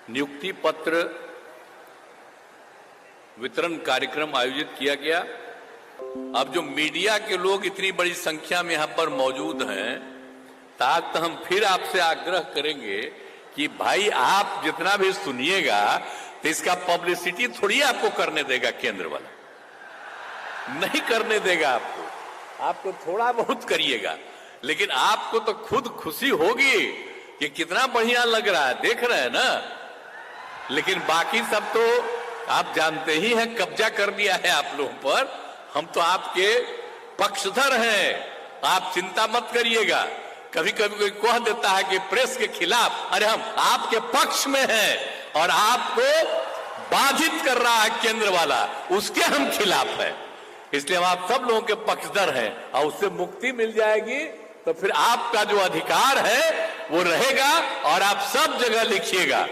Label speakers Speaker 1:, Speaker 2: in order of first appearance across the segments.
Speaker 1: नियुक्ति पत्र वितरण कार्यक्रम आयोजित किया गया। अब जो मीडिया के लोग इतनी बड़ी संख्या में यहां पर मौजूद हैं, तो हम फिर आपसे आग्रह करेंगे कि भाई आप जितना भी सुनिएगा तो इसका पब्लिसिटी थोड़ी आपको करने देगा, केंद्र वाला नहीं करने देगा आपको थोड़ा बहुत करिएगा, लेकिन आपको तो खुद खुशी होगी कि कितना बढ़िया लग रहा है, देख रहे हैं ना। लेकिन बाकी सब तो आप जानते ही हैं, कब्जा कर दिया है आप लोगों पर। हम तो आपके पक्षधर हैं, आप चिंता मत करिएगा। कभी कभी कोई कह देता है कि प्रेस के खिलाफ, अरे हम आपके पक्ष में हैं और आपको बाधित कर रहा है केंद्र वाला, उसके हम खिलाफ हैं। इसलिए हम आप सब लोगों के पक्षधर हैं और उससे मुक्ति मिल जाएगी तो फिर आपका जो अधिकार है वो रहेगा और आप सब जगह लिखिएगा।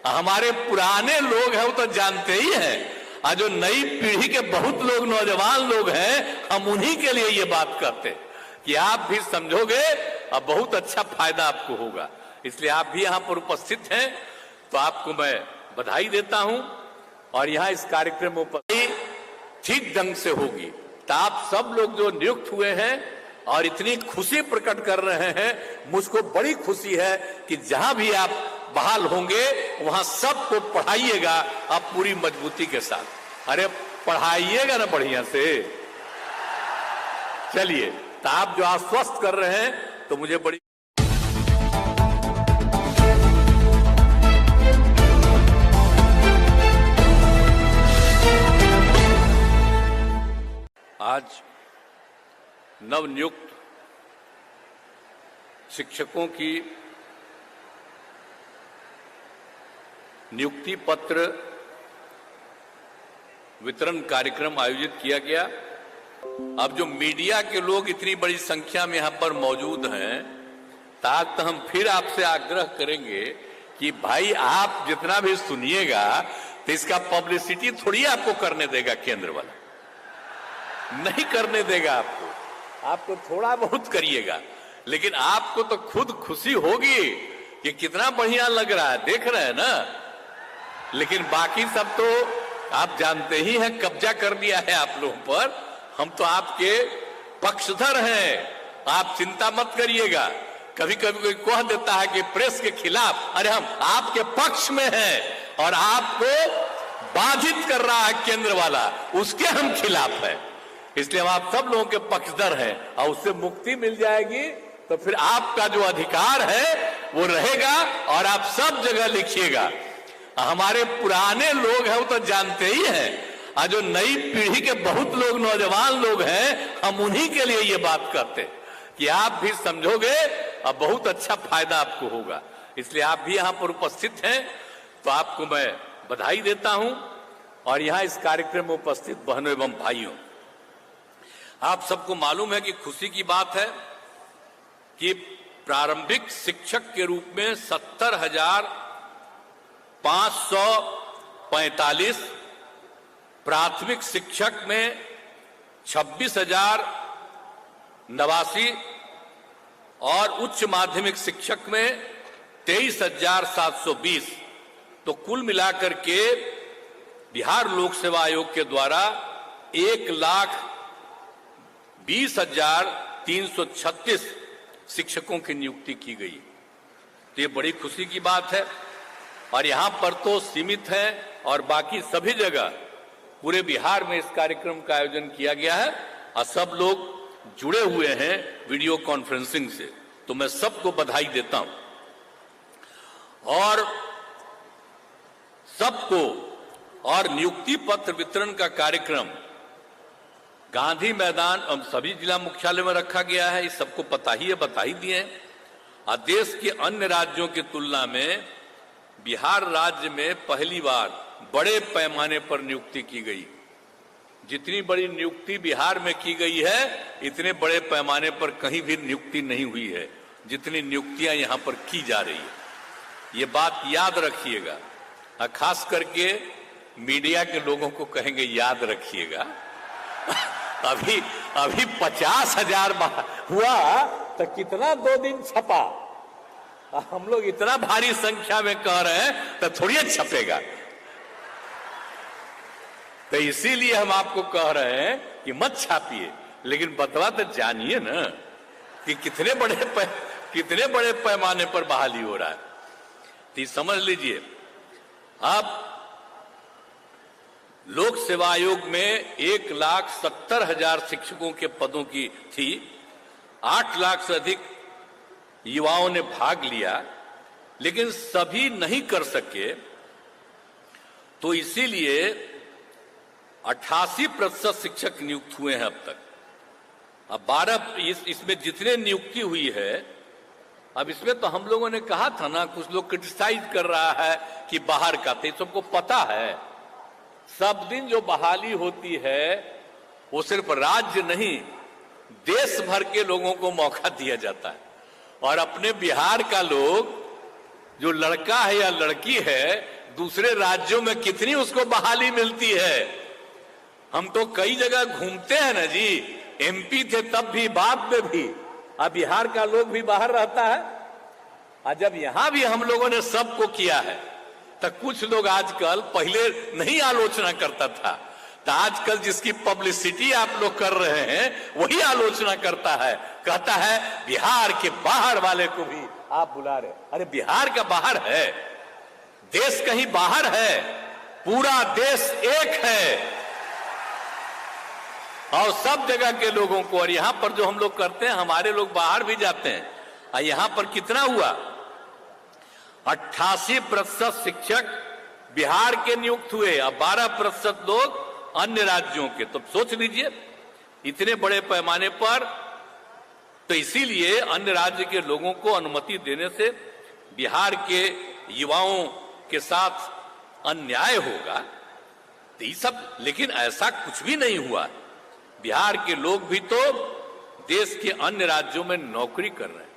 Speaker 1: हमारे पुराने लोग हैं वो तो जानते ही हैं, और जो नई पीढ़ी के बहुत लोग नौजवान लोग हैं, हम उन्हीं के लिए ये बात करते हैं कि आप भी समझोगे और बहुत अच्छा फायदा आपको होगा। इसलिए आप भी यहां पर उपस्थित हैं तो आपको मैं बधाई देता हूं, और यहां इस कार्यक्रम में ठीक ढंग से होगी। तो आप सब लोग जो नियुक्त हुए हैं और इतनी खुशी प्रकट कर रहे हैं, मुझको बड़ी खुशी है कि जहां भी आप बहाल होंगे वहां सबको पढ़ाइएगा आप पूरी मजबूती के साथ। अरे पढ़ाइएगा ना बढ़िया से। चलिए, तो आप जो आश्वस्त कर रहे हैं तो मुझे बड़ी आज नवनियुक्त शिक्षकों की नियुक्ति पत्र वितरण कार्यक्रम आयोजित किया गया। अब जो मीडिया के लोग इतनी बड़ी संख्या में यहां पर मौजूद हैं, तो हम फिर आपसे आग्रह करेंगे कि भाई आप जितना भी सुनिएगा तो इसका पब्लिसिटी थोड़ी आपको करने देगा, केंद्र वाला नहीं करने देगा आपको थोड़ा बहुत करिएगा, लेकिन आपको तो खुद खुशी होगी कि कितना बढ़िया लग रहा है, देख रहे हैं ना। लेकिन बाकी सब तो आप जानते ही हैं, कब्जा कर दिया है आप लोगों पर। हम तो आपके पक्षधर हैं, आप चिंता मत करिएगा। कभी कभी कोई कह देता है कि प्रेस के खिलाफ, अरे हम आपके पक्ष में हैं और आपको बाधित कर रहा है केंद्र वाला, उसके हम खिलाफ हैं। इसलिए हम आप सब लोगों के पक्षधर हैं और उससे मुक्ति मिल जाएगी तो फिर आपका जो अधिकार है वो रहेगा और आप सब जगह लिखिएगा। हमारे पुराने लोग हैं वो तो जानते ही हैं, और जो नई पीढ़ी के बहुत लोग नौजवान लोग हैं, हम उन्हीं के लिए ये बात करते हैं कि आप भी समझोगे और बहुत अच्छा फायदा आपको होगा। इसलिए आप भी यहां पर उपस्थित हैं तो आपको मैं बधाई देता हूं, और यहां इस कार्यक्रम में उपस्थित बहनों एवं भाइयों, आप सबको मालूम है कि खुशी की बात है कि प्रारंभिक शिक्षक के रूप में 70,545, प्राथमिक शिक्षक में 26,089 और उच्च माध्यमिक शिक्षक में 23,720, तो कुल मिलाकर के बिहार लोक सेवा आयोग के द्वारा 1,20,336 शिक्षकों की नियुक्ति की गई। तो ये बड़ी खुशी की बात है, और यहां पर तो सीमित है और बाकी सभी जगह पूरे बिहार में इस कार्यक्रम का आयोजन किया गया है और सब लोग जुड़े हुए हैं वीडियो कॉन्फ्रेंसिंग से। तो मैं सबको बधाई देता हूं, और सबको, और नियुक्ति पत्र वितरण का कार्यक्रम गांधी मैदान और सभी जिला मुख्यालय में रखा गया है। इस सबको पता ही है, बता ही दिए हैं। और देश के अन्य राज्यों की तुलना में बिहार राज्य में पहली बार बड़े पैमाने पर नियुक्ति की गई। जितनी बड़ी नियुक्ति बिहार में की गई है, इतने बड़े पैमाने पर कहीं भी नियुक्ति नहीं हुई है जितनी नियुक्तियां यहां पर की जा रही है। ये बात याद रखिएगा, और खास करके मीडिया के लोगों को कहेंगे याद रखिएगा। अभी 50,000 हुआ तो कितना 2 दिन छपा, हम लोग इतना भारी संख्या में कह रहे हैं तो थोड़ी छपेगा। तो इसीलिए हम आपको कह रहे हैं कि मत छापिए, लेकिन बतवा तो जानिए ना कि कितने बड़े पैमाने पर बहाली हो रहा है। तो समझ लीजिए, अब लोक सेवा आयोग में 1,70,000 शिक्षकों के पदों की थी, 8 लाख से अधिक युवाओं ने भाग लिया, लेकिन सभी नहीं कर सके। तो इसीलिए 88% शिक्षक नियुक्त हुए हैं अब तक। अब 12 इसमें जितने नियुक्ति हुई है, अब इसमें तो हम लोगों ने कहा था ना, कुछ लोग क्रिटिसाइज कर रहा है कि बाहर का, तो सबको पता है सब दिन जो बहाली होती है वो सिर्फ राज्य नहीं देश भर के लोगों को मौका दिया जाता है। और अपने बिहार का लोग जो लड़का है या लड़की है, दूसरे राज्यों में कितनी उसको बहाली मिलती है। हम तो कई जगह घूमते हैं ना जी, एमपी थे तब भी, बाद में भी, अब बिहार का लोग भी बाहर रहता है। और जब यहां भी हम लोगों ने सबको किया है, तो कुछ लोग आजकल, पहले नहीं आलोचना करता था, तो आजकल जिसकी पब्लिसिटी आप लोग कर रहे हैं वही आलोचना करता है, कहता है बिहार के बाहर वाले को भी आप बुला रहे। अरे बिहार का बाहर है, देश कहीं बाहर है, पूरा देश एक है और सब जगह के लोगों को। और यहां पर जो हम लोग करते हैं, हमारे लोग बाहर भी जाते हैं। और यहां पर कितना हुआ, 88% शिक्षक बिहार के नियुक्त हुए और 12% लोग अन्य राज्यों के। तो सोच लीजिए इतने बड़े पैमाने पर। तो इसीलिए अन्य राज्य के लोगों को अनुमति देने से बिहार के युवाओं के साथ अन्याय होगा। तो ये सब, लेकिन ऐसा कुछ भी नहीं हुआ। बिहार के लोग भी तो देश के अन्य राज्यों में नौकरी कर रहे हैं,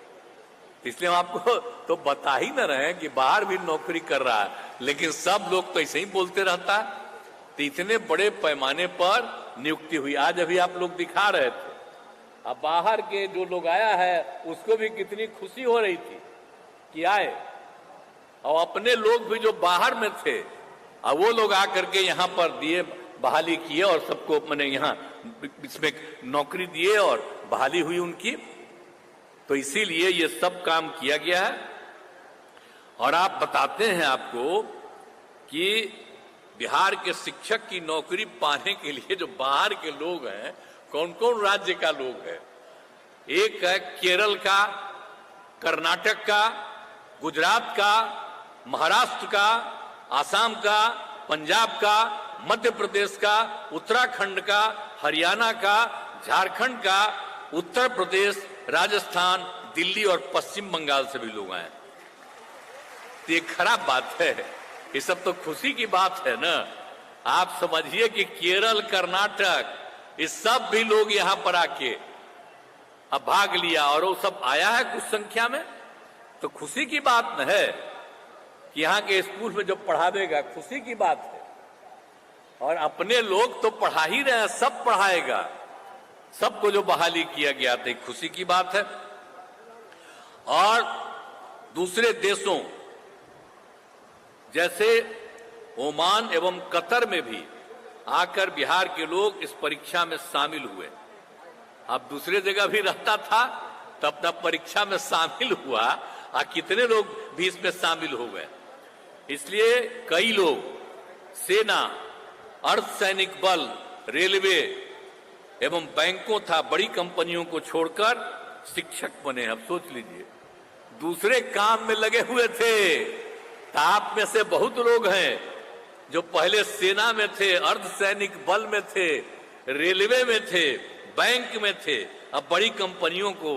Speaker 1: इसलिए हम आपको तो बता ही न रहे हैं कि बाहर भी नौकरी कर रहा है, लेकिन सब लोग तो ऐसे ही बोलते रहता है। तो इतने बड़े पैमाने पर नियुक्ति हुई। आज अभी आप लोग दिखा रहे थे, अब बाहर के जो लोग आया है उसको भी कितनी खुशी हो रही थी कि आए, और अपने लोग भी जो बाहर में थे और वो लोग आकर के यहाँ पर दिए, बहाली किए और सबको मैंने यहाँ इसमें नौकरी दिए और बहाली हुई उनकी। तो इसीलिए ये सब काम किया गया है। और आप बताते हैं आपको कि बिहार के शिक्षक की नौकरी पाने के लिए जो बाहर के लोग हैं, कौन कौन राज्य का लोग है। एक है केरल का, कर्नाटक का, गुजरात का, महाराष्ट्र का, आसाम का, पंजाब का, मध्य प्रदेश का, उत्तराखंड का, हरियाणा का, झारखंड का, उत्तर प्रदेश, राजस्थान, दिल्ली और पश्चिम बंगाल से भी लोग आए। तो ये खराब बात है, ये सब तो खुशी की बात है ना। आप समझिए कि केरल, कर्नाटक, ये सब भी लोग यहां पर आके अब भाग लिया और वो सब आया है कुछ संख्या में। तो खुशी की बात न है कि यहाँ के स्कूल में जो पढ़ा देगा, खुशी की बात है। और अपने लोग तो पढ़ा ही रहे हैं, सब पढ़ाएगा, सबको जो बहाली किया गया था, खुशी की बात है। और दूसरे देशों जैसे ओमान एवं कतर में भी आकर बिहार के लोग इस परीक्षा में शामिल हुए। अब दूसरे जगह भी रहता था तो अपना परीक्षा में शामिल हुआ, और कितने लोग भी इसमें शामिल हो गए। इसलिए कई लोग सेना, अर्धसैनिक बल, रेलवे एवं बैंकों था, बड़ी कंपनियों को छोड़कर शिक्षक बने। अब सोच लीजिए, दूसरे काम में लगे हुए थे। तो आप में से बहुत लोग हैं जो पहले सेना में थे, अर्धसैनिक बल में थे, रेलवे में थे, बैंक में थे, अब बड़ी कंपनियों को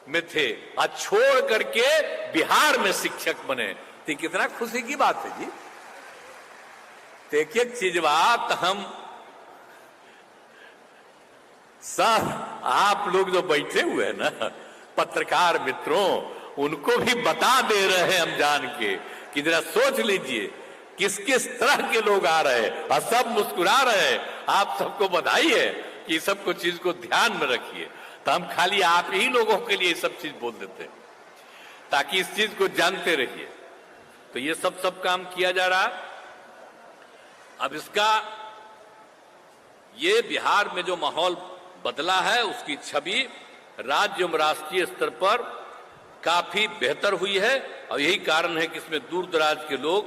Speaker 1: में थे, और छोड़ करके बिहार में शिक्षक बने। तो कितना खुशी की बात है जी। तो एक एक चीज बात हम सब, आप लोग जो बैठे हुए हैं ना, पत्रकार मित्रों, उनको भी बता दे रहे हैं हम जान के कि जरा सोच लीजिए किस किस तरह के लोग आ रहे हैं, और सब मुस्कुरा रहे हैं। आप सबको बधाई है कि सबको चीज को ध्यान में रखिए। तो हम खाली आप ही लोगों के लिए सब चीज बोल देते हैं। ताकि इस चीज को जानते रहिए। तो ये सब काम किया जा रहा। अब इसका ये बिहार में जो माहौल बदला है उसकी छवि राज्य एवं राष्ट्रीय स्तर पर काफी बेहतर हुई है और यही कारण है कि इसमें दूर दराज के लोग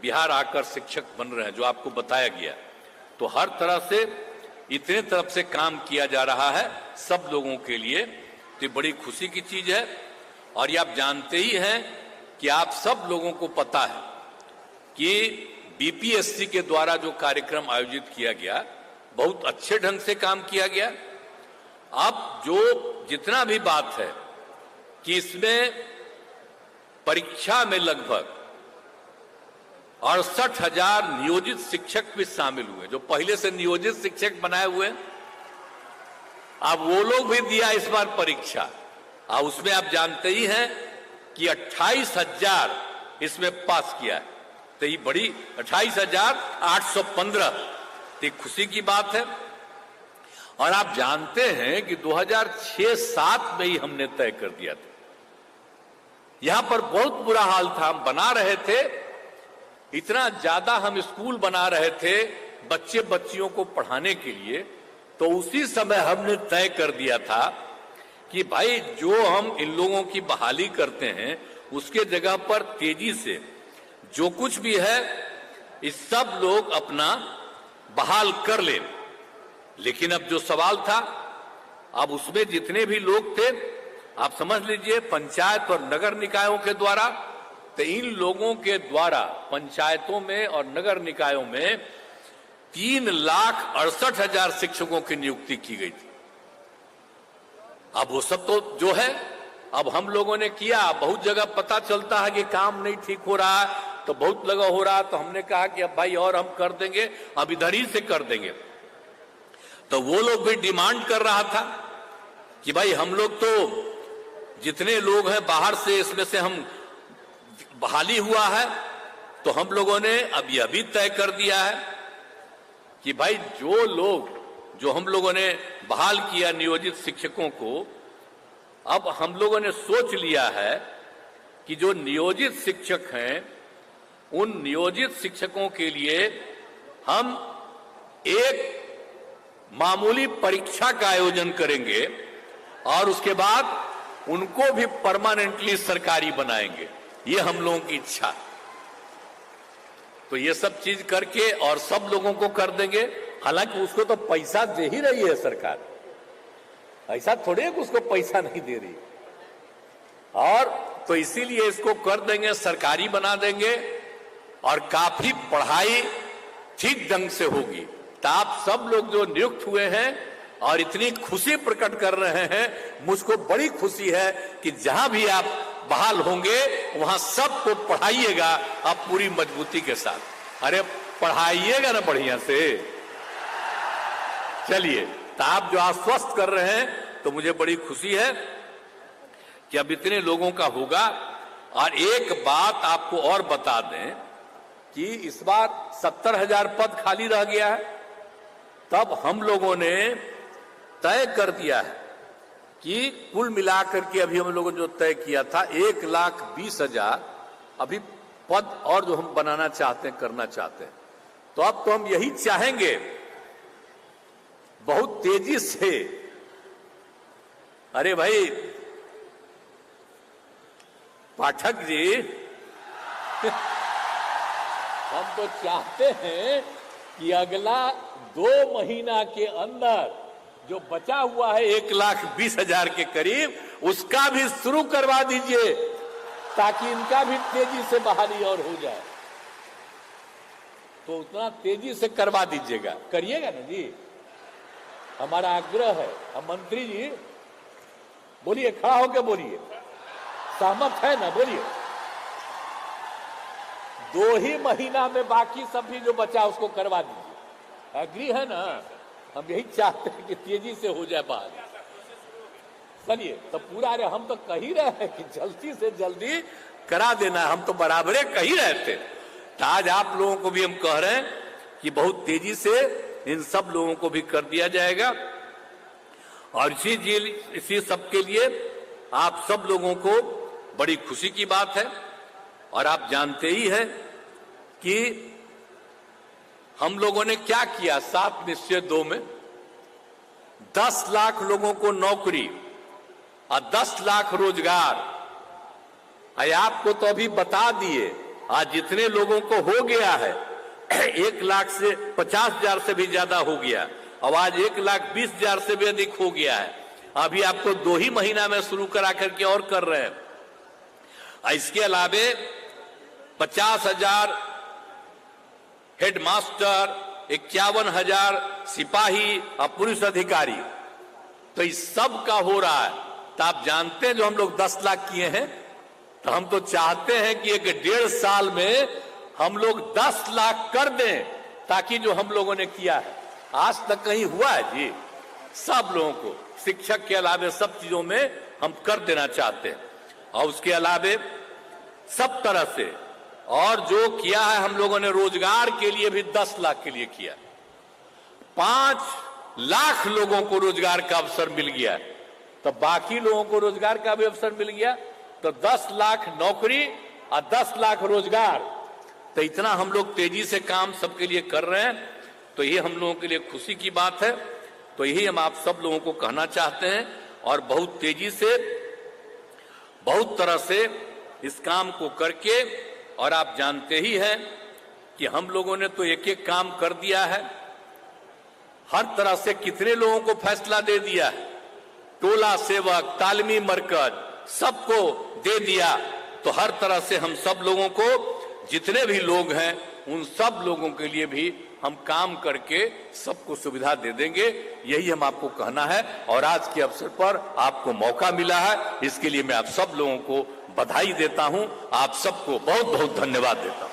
Speaker 1: बिहार आकर शिक्षक बन रहे हैं, जो आपको बताया गया। तो हर तरह से इतने तरफ से काम किया जा रहा है सब लोगों के लिए, तो बड़ी खुशी की चीज है। और ये आप जानते ही हैं कि आप सब लोगों को पता है कि बीपीएससी के द्वारा जो कार्यक्रम आयोजित किया गया बहुत अच्छे ढंग से काम किया गया। अब जो जितना भी बात है कि इसमें परीक्षा में लगभग 68,000 नियोजित शिक्षक भी शामिल हुए, जो पहले से नियोजित शिक्षक बनाए हुए हैं। अब वो लोग भी दिया इस बार परीक्षा, और उसमें आप जानते ही हैं कि 28,000 इसमें पास किया है। तो ये बड़ी 28,815 एक खुशी की बात है। और आप जानते हैं कि 2006-07 में ही हमने तय कर दिया था। यहां पर बहुत बुरा हाल था, हम बना रहे थे, इतना ज्यादा हम स्कूल बना रहे थे बच्चे बच्चियों को पढ़ाने के लिए। तो उसी समय हमने तय कर दिया था कि भाई जो हम इन लोगों की बहाली करते हैं उसके जगह पर तेजी से जो कुछ भी है इस सब लोग अपना बहाल कर ले। लेकिन अब जो सवाल था, अब उसमें जितने भी लोग थे आप समझ लीजिए पंचायत और नगर निकायों के द्वारा, तो इन लोगों के द्वारा पंचायतों में और नगर निकायों में 3,68,000 शिक्षकों की नियुक्ति की गई थी। अब वो सब तो जो है अब हम लोगों ने किया। बहुत जगह पता चलता है कि काम नहीं ठीक हो रहा है, तो बहुत लगा हो रहा, तो हमने कहा कि अब भाई और हम कर देंगे, अब इधर ही से कर देंगे। तो वो लोग भी डिमांड कर रहा था कि भाई हम लोग तो जितने लोग हैं बाहर से, इसमें से हम बहाली हुआ है, तो हम लोगों ने अब यह भी तय कर दिया है कि भाई जो लोग जो हम लोगों ने बहाल किया नियोजित शिक्षकों को, अब हम लोगों ने सोच लिया है कि जो नियोजित शिक्षक हैं उन नियोजित शिक्षकों के लिए हम एक मामूली परीक्षा का आयोजन करेंगे और उसके बाद उनको भी परमानेंटली सरकारी बनाएंगे। ये हम लोगों की इच्छा। तो ये सब चीज करके और सब लोगों को कर देंगे। हालांकि उसको तो पैसा दे ही रही है सरकार, ऐसा थोड़े है कि उसको पैसा नहीं दे रही। और तो इसीलिए इसको कर देंगे, सरकारी बना देंगे और काफी पढ़ाई ठीक ढंग से होगी। तो आप सब लोग जो नियुक्त हुए हैं और इतनी खुशी प्रकट कर रहे हैं, मुझको बड़ी खुशी है कि जहां भी आप बहाल होंगे वहां सबको पढ़ाइएगा आप पूरी मजबूती के साथ। अरे पढ़ाइएगा ना बढ़िया से। चलिए, तो आप जो आश्वस्त कर रहे हैं तो मुझे बड़ी खुशी है कि अब इतने लोगों का होगा। और एक बात आपको और बता दें कि इस बार 70,000 पद खाली रह गया है। तब हम लोगों ने तय कर दिया है कि कुल मिलाकर के अभी हम लोगों ने जो तय किया था 1,20,000 अभी पद और जो हम बनाना चाहते हैं, करना चाहते हैं। तो अब तो हम यही चाहेंगे बहुत तेजी से। अरे भाई पाठक जी हम तो चाहते हैं कि अगला 2 महीना के अंदर जो बचा हुआ है 1,20,000 के करीब, उसका भी शुरू करवा दीजिए ताकि इनका भी तेजी से बहाली और हो जाए। तो उतना तेजी से करवा दीजिएगा, करिएगा ना जी, हमारा आग्रह है। अब मंत्री जी बोलिए, खड़ा होकर बोलिए, सहमत है ना, बोलिए। 2 ही महीना में बाकी सब भी जो बचा उसको करवा दीजिए। एग्री है ना? हम यही चाहते हैं कि तेजी से हो जाए बात। चलिए, तो पूरा रे हम तो कह ही रहे हैं कि जल्दी से जल्दी करा देना, हम तो बराबरे कह ही रहे थे। तो आज आप लोगों को भी हम कह रहे हैं कि बहुत तेजी से इन सब लोगों को भी कर दिया जाएगा। और इसी सब के लिए आप सब लोगों को बड़ी खुशी की बात है। और आप जानते ही हैं कि हम लोगों ने क्या किया 7 निश्चय 2 में, 10 लाख लोगों को नौकरी और 10 लाख रोजगार। आपको तो अभी बता दिए, आज जितने लोगों को हो गया है 1,50,000 से भी ज्यादा हो गया, अब आज 1,20,000 से भी अधिक हो गया है। अभी आपको 2 ही महीना में शुरू करा करके और कर रहे हैं। इसके अलावे 50,000 हेडमास्टर, 51,000 सिपाही और पुलिस अधिकारी, तो इस सब का हो रहा है। तो आप जानते हैं जो हम लोग 10 लाख किए हैं, तो हम तो चाहते हैं कि 1.5 साल में हम लोग 10 लाख कर दें, ताकि जो हम लोगों ने किया है आज तक कहीं हुआ है जी, सब लोगों को शिक्षक के अलावे सब चीजों में हम कर देना चाहते हैं। और उसके अलावे सब तरह से और जो किया है हम लोगों ने रोजगार के लिए भी 10 लाख के लिए किया, 5 लाख लोगों को रोजगार का अवसर मिल गया, तो बाकी लोगों को रोजगार का भी अवसर मिल गया। तो 10 लाख नौकरी और 10 लाख रोजगार, तो इतना हम लोग तेजी से काम सबके लिए कर रहे हैं, तो ये हम लोगों के लिए खुशी की बात है। तो यही हम आप सब लोगों को कहना चाहते हैं और बहुत तेजी से बहुत तरह से इस काम को करके, और आप जानते ही हैं कि हम लोगों ने तो एक एक काम कर दिया है, हर तरह से कितने लोगों को फैसला दे दिया है, टोला सेवक, तालीमी मरकज सबको दे दिया। तो हर तरह से हम सब लोगों को, जितने भी लोग हैं उन सब लोगों के लिए भी हम काम करके सबको सुविधा दे देंगे, यही हम आपको कहना है। और आज के अवसर पर आपको मौका मिला है, इसके लिए मैं आप सब लोगों को बधाई देता हूं, आप सबको बहुत बहुत धन्यवाद देता हूं।